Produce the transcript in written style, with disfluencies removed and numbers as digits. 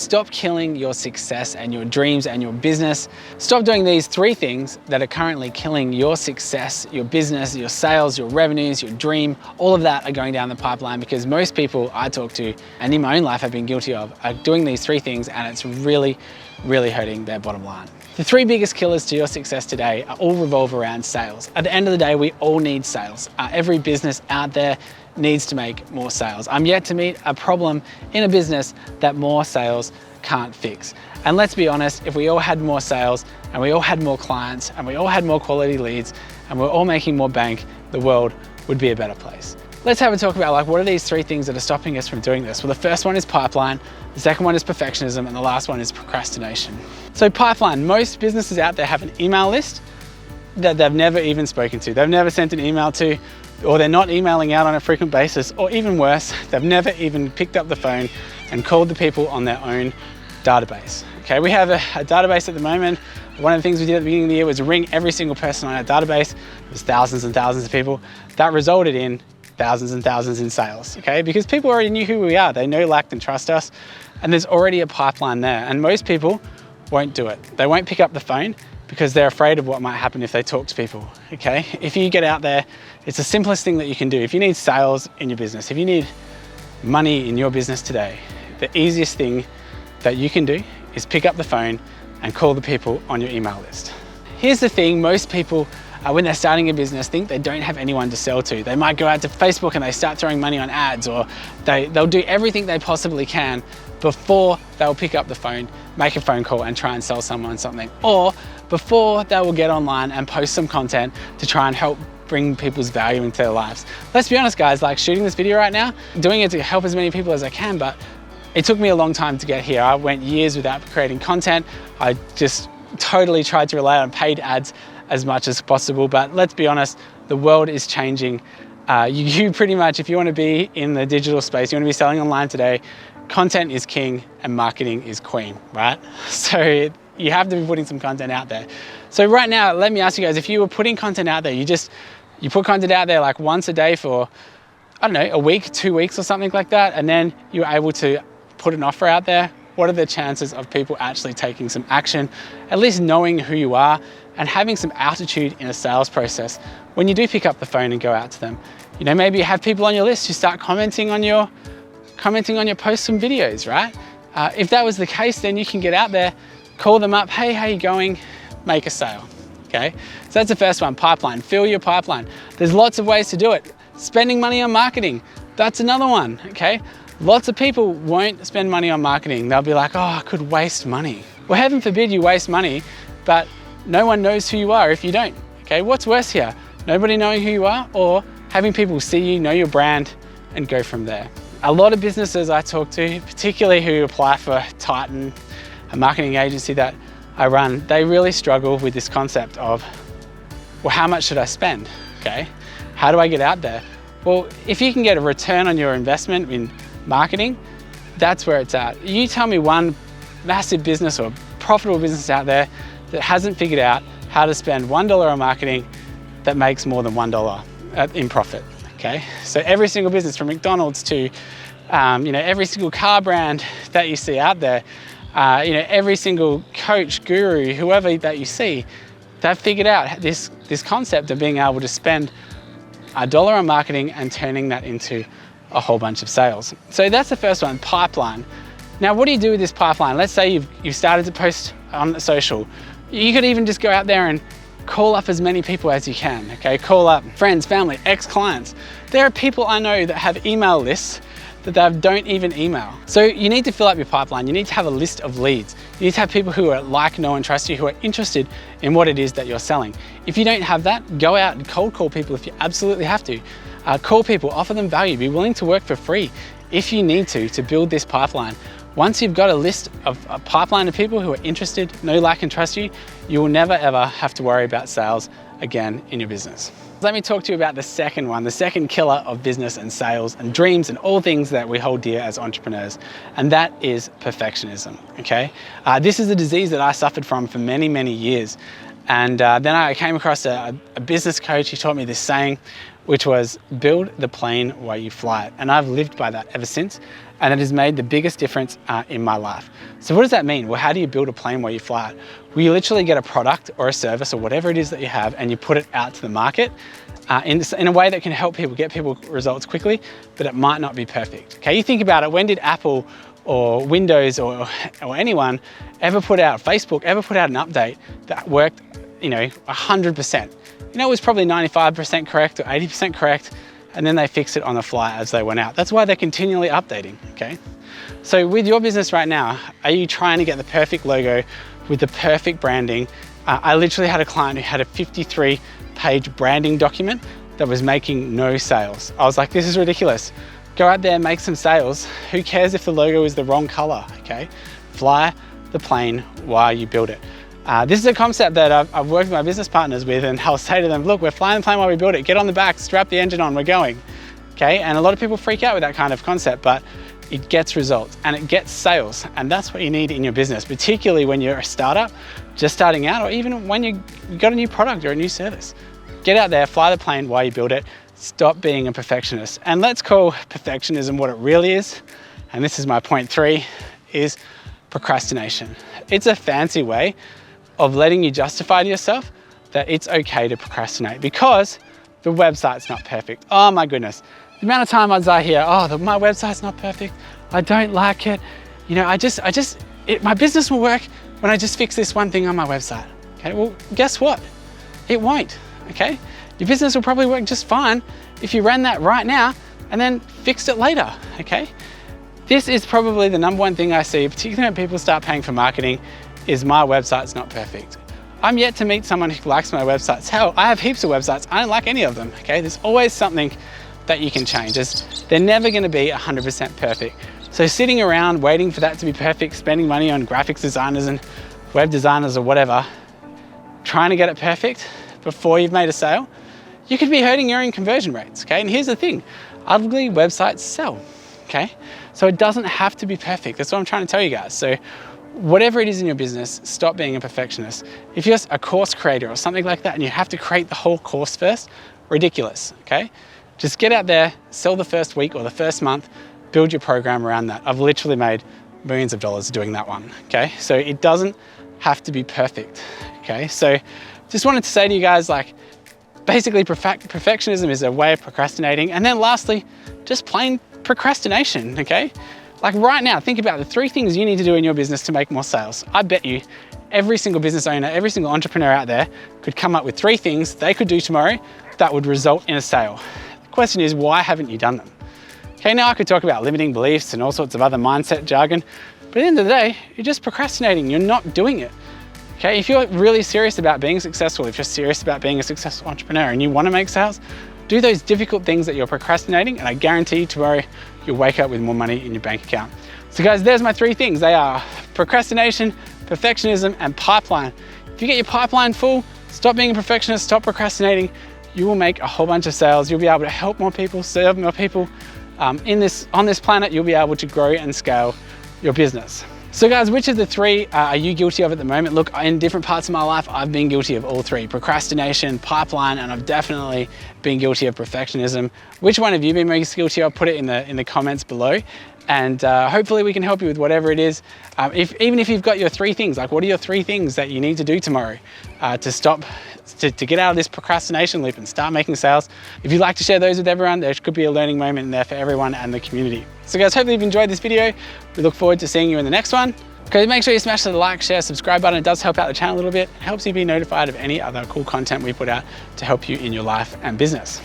Stop killing your success and your dreams and your business. Stop doing these 3 things that are currently killing your success, your business, your sales, your revenues, your dream. All of that are going down the pipeline because most people I talk to, and in my own life have been guilty of, are doing these 3 things, and it's really hurting their bottom line. The 3 biggest killers to your success today all revolve around sales. At the end of the day, we all need sales. Every business out there needs to make more sales. I'm yet to meet a problem in a business that more sales can't fix. And let's be honest, if we all had more sales and we all had more clients and we all had more quality leads and we're all making more bank, the world would be a better place. Let's have a talk about what are these 3 things that are stopping us from doing this? Well, the first one is pipeline, the second one is perfectionism, and the last one is procrastination. So pipeline, most businesses out there have an email list that they've never even spoken to. They've never sent an email to, or they're not emailing out on a frequent basis, or even worse, they've never even picked up the phone and called the people on their own database. Okay, we have a database at the moment. One of the things we did at the beginning of the year was ring every single person on our database. It was thousands and thousands of people. That resulted in thousands and thousands in sales, okay? Because people already knew who we are. They know, liked, and trust us. And there's already a pipeline there. And most people won't do it. They won't pick up the phone because they're afraid of what might happen if they talk to people, okay? If you get out there, it's the simplest thing that you can do. If you need sales in your business, if you need money in your business today, the easiest thing that you can do is pick up the phone and call the people on your email list. Here's the thing, most people, when they're starting a business, think they don't have anyone to sell to. They might go out to Facebook and they start throwing money on ads, or they'll do everything they possibly can before they'll pick up the phone, make a phone call and try and sell someone something, or before they will get online and post some content to try and help bring people's value into their lives. Let's be honest guys, like shooting this video right now, doing it to help as many people as I can, but it took me a long time to get here. I went years without creating content. I just totally tried to rely on paid ads as much as possible, but let's be honest, the world is changing. You pretty much, if you want to be in the digital space, you want to be selling online today, content is king and marketing is queen, right? So you have to be putting some content out there. So right now, let me ask you guys, if you were putting content out there, you put content out there like once a day for, I don't know, a week, 2 weeks or something like that, and then you're able to put an offer out there, what are the chances of people actually taking some action, at least knowing who you are and having some altitude in a sales process when you do pick up the phone and go out to them? You know, maybe you have people on your list who start commenting on your posts and videos, right? If that was the case, then you can get out there, call them up, hey, how you going? Make a sale, okay? So that's the first one, pipeline, fill your pipeline. There's lots of ways to do it. Spending money on marketing, that's another one, okay? Lots of people won't spend money on marketing. They'll be like, oh, I could waste money. Well, heaven forbid you waste money, but no one knows who you are if you don't, okay? What's worse here? Nobody knowing who you are, or having people see you, know your brand, and go from there. A lot of businesses I talk to, particularly who apply for Titan, a marketing agency that I run, they really struggle with this concept of, well, how much should I spend, okay? How do I get out there? Well, if you can get a return on your investment in marketing, that's where it's at. You tell me one massive business or profitable business out there that hasn't figured out how to spend $1 on marketing that makes more than $1 in profit, okay? So every single business, from McDonald's to you know, every single car brand that you see out there, you know, every single coach, guru, whoever that you see, they've figured out this concept of being able to spend $1 on marketing and turning that into a whole bunch of sales. So that's the first one, pipeline. Now, what do you do with this pipeline? Let's say you've started to post on social. You could even just go out there and call up as many people as you can, okay? Call up friends, family, ex-clients. There are people I know that have email lists that they don't even email. So you need to fill up your pipeline. You need to have a list of leads. You need to have people who are like, know, and trust you, who are interested in what it is that you're selling. If you don't have that, go out and cold call people if you absolutely have to. Call people, offer them value, be willing to work for free if you need to build this pipeline. Once you've got a list of a pipeline of people who are interested, know, like, and trust you, you will never ever have to worry about sales again in your business. Let me talk to you about the second one, the second killer of business and sales and dreams and all things that we hold dear as entrepreneurs, and that is perfectionism, okay? This is a disease that I suffered from for many, many years. And then I came across a business coach who taught me this saying, which was build the plane while you fly it. And I've lived by that ever since, and it has made the biggest difference in my life. So what does that mean? Well, how do you build a plane while you fly it? Well, you literally get a product or a service or whatever it is that you have, and you put it out to the market in a way that can help people, get people results quickly, but it might not be perfect. Okay, you think about it, when did Apple or Windows or anyone ever put out, Facebook ever put out an update that worked, 100%? It was probably 95% correct or 80% correct, and then they fixed it on the fly as they went out. That's why they're continually updating, okay? So with your business right now, are you trying to get the perfect logo with the perfect branding? I literally had a client who had a 53-page branding document that was making no sales. I was like, this is ridiculous. Go out there and make some sales. Who cares if the logo is the wrong color, okay? Fly the plane while you build it. This is a concept that I've worked with my business partners with, and I'll say to them, look, we're flying the plane while we build it. Get on the back, strap the engine on, we're going. Okay, and a lot of people freak out with that kind of concept, but it gets results and it gets sales. And that's what you need in your business, particularly when you're a startup, just starting out, or even when you've got a new product or a new service. Get out there, fly the plane while you build it. Stop being a perfectionist. And let's call perfectionism what it really is. And this is my point 3, is procrastination. It's a fancy way of letting you justify to yourself that it's okay to procrastinate because the website's not perfect. Oh my goodness. The amount of times I hear, my website's not perfect. I don't like it. My business will work when I just fix this one thing on my website. Okay, well, guess what? It won't, okay? Your business will probably work just fine if you ran that right now and then fixed it later, okay? This is probably the number one thing I see, particularly when people start paying for marketing, is my website's not perfect. I'm yet to meet someone who likes my websites. Hell, I have heaps of websites. I don't like any of them, okay? There's always something that you can change. They're never gonna be 100% perfect. So sitting around waiting for that to be perfect, spending money on graphics designers and web designers or whatever, trying to get it perfect before you've made a sale, you could be hurting your own conversion rates, okay? And here's the thing, ugly websites sell, okay? So it doesn't have to be perfect. That's what I'm trying to tell you guys. So whatever it is in your business, stop being a perfectionist. If you're a course creator or something like that and you have to create the whole course first, ridiculous, okay? Just get out there, sell the first week or the first month, build your program around that. I've literally made millions of dollars doing that one, okay? So it doesn't have to be perfect, okay? So just wanted to say to you guys, like, basically perfectionism is a way of procrastinating. And then lastly, just plain procrastination, okay? Like right now, think about the 3 things you need to do in your business to make more sales. I bet you every single business owner, every single entrepreneur out there could come up with 3 things they could do tomorrow that would result in a sale. The question is, why haven't you done them? Okay, now I could talk about limiting beliefs and all sorts of other mindset jargon, but at the end of the day, you're just procrastinating, you're not doing it. Okay, if you're really serious about being successful, if you're serious about being a successful entrepreneur and you want to make sales, do those difficult things that you're procrastinating, and I guarantee tomorrow you'll wake up with more money in your bank account. So guys, there's my 3 things. They are procrastination, perfectionism, and pipeline. If you get your pipeline full, stop being a perfectionist, stop procrastinating, you will make a whole bunch of sales. You'll be able to help more people, serve more people. On this planet, you'll be able to grow and scale your business. So guys, which of the 3 are you guilty of at the moment? Look, in different parts of my life, I've been guilty of all 3, procrastination, pipeline, and I've definitely been guilty of perfectionism. Which one have you been most guilty of? Put it in the comments below. And hopefully we can help you with whatever it is. Even if you've got your 3 things, like what are your 3 things that you need to do tomorrow to get out of this procrastination loop and start making sales? If you'd like to share those with everyone, there could be a learning moment in there for everyone and the community. So guys, hopefully you've enjoyed this video. We look forward to seeing you in the next one. Okay, make sure you smash the like, share, subscribe button. It does help out the channel a little bit. It helps you be notified of any other cool content we put out to help you in your life and business.